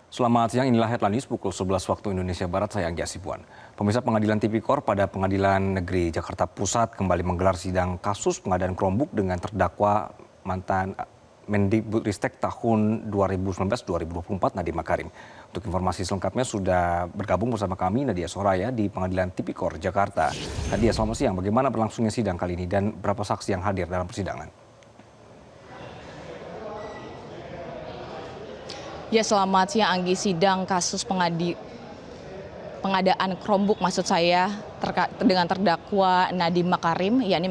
Selamat siang, inilah headline news pukul 11 waktu Indonesia Barat, saya Anggi Asibuan. Pemirsa, Pengadilan Tipikor pada Pengadilan Negeri Jakarta Pusat kembali menggelar sidang kasus pengadaan Chromebook dengan terdakwa mantan Mendikbudristek tahun 2019-2024 Nadiem Makarim. Untuk informasi selengkapnya sudah bergabung bersama kami Nadia Soraya di Pengadilan Tipikor Jakarta. Nadia, selamat siang. Bagaimana berlangsungnya sidang kali ini dan berapa saksi yang hadir dalam persidangan? Ya, selamat siang Anggi. Sidang kasus pengadaan Chromebook dengan terdakwa Nadiem Makarim, yakni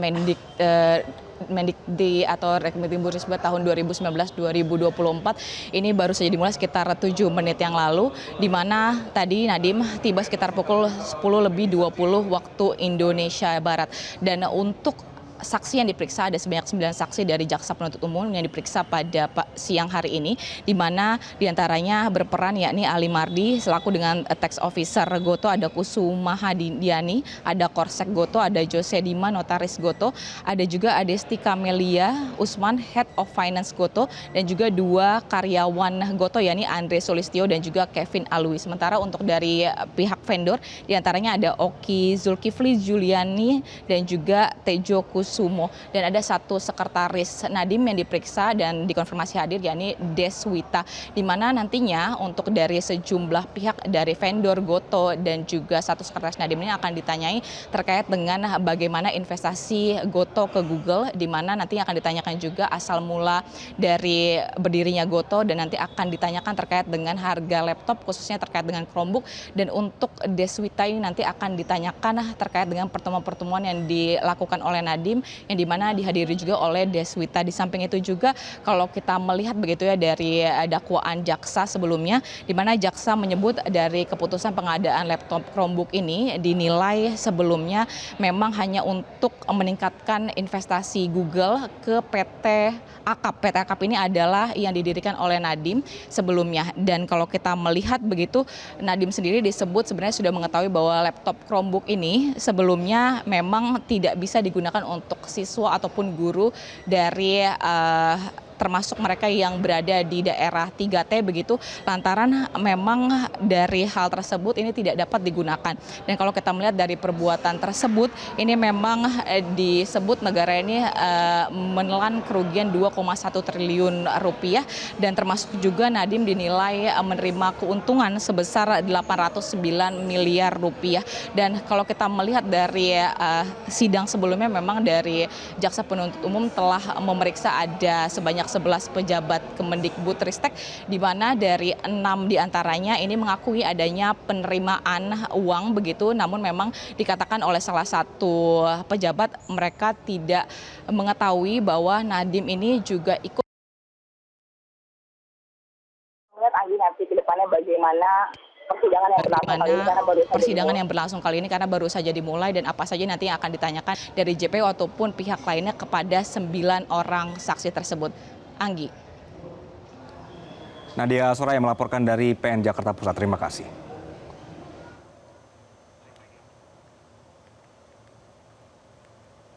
Mendikdi atau Mendikbudristek tahun 2019-2024 ini baru saja dimulai sekitar 7 menit yang lalu, di mana tadi Nadiem tiba sekitar pukul 10:20 waktu Indonesia Barat. Dan untuk saksi yang diperiksa ada sebanyak 9 saksi dari jaksa penuntut umum yang diperiksa pada siang hari ini, di mana diantaranya berperan yakni Ali Mardi selaku dengan tax officer Goto, ada Kusuma Hadiani, ada Korsek Goto, ada Jose Dima notaris Goto, ada juga Adesti Kamelia Usman head of finance Goto, dan juga 2 karyawan Goto yakni Andre Solistio dan juga Kevin Alwi. Sementara untuk dari pihak vendor diantaranya ada Oki Zulkifli Juliani dan juga Tejo Sumo, dan ada 1 sekretaris Nadiem yang diperiksa dan dikonfirmasi hadir yakni Deswita, di mana nantinya untuk dari sejumlah pihak dari vendor Goto dan juga 1 sekretaris Nadiem ini akan ditanyai terkait dengan bagaimana investasi Goto ke Google, di mana nantinya akan ditanyakan juga asal mula dari berdirinya Goto, dan nanti akan ditanyakan terkait dengan harga laptop khususnya terkait dengan Chromebook. Dan untuk Deswita ini nanti akan ditanyakan terkait dengan pertemuan-pertemuan yang dilakukan oleh Nadiem, yang dimana dihadiri juga oleh Deswita. Di samping itu juga kalau kita melihat begitu ya dari dakwaan jaksa sebelumnya, di mana jaksa menyebut dari keputusan pengadaan laptop Chromebook ini dinilai sebelumnya memang hanya untuk meningkatkan investasi Google ke PT Akap. PT Akap ini adalah yang didirikan oleh Nadiem sebelumnya. Dan kalau kita melihat begitu, Nadiem sendiri disebut sebenarnya sudah mengetahui bahwa laptop Chromebook ini sebelumnya memang tidak bisa digunakan untuk siswa ataupun guru dari termasuk mereka yang berada di daerah 3T begitu, lantaran memang dari hal tersebut ini tidak dapat digunakan. Dan kalau kita melihat dari perbuatan tersebut, ini memang disebut negara ini menelan kerugian 2,1 triliun rupiah, dan termasuk juga Nadiem dinilai menerima keuntungan sebesar 809 miliar rupiah. Dan kalau kita melihat dari sidang sebelumnya, memang dari jaksa penuntut umum telah memeriksa ada sebanyak 11 pejabat Kemendikbudristek, di mana dari 6 diantaranya ini mengakui adanya penerimaan uang begitu, namun memang dikatakan oleh salah satu pejabat mereka tidak mengetahui bahwa Nadiem ini juga ikut. Lihat Anggi nanti ke depannya bagaimana persidangan yang berlangsung kali ini karena baru saja dimulai, dan apa saja nanti yang akan ditanyakan dari JPU ataupun pihak lainnya kepada 9 orang saksi tersebut. Anggi. Nadia Soraya melaporkan dari PN Jakarta Pusat. Terima kasih.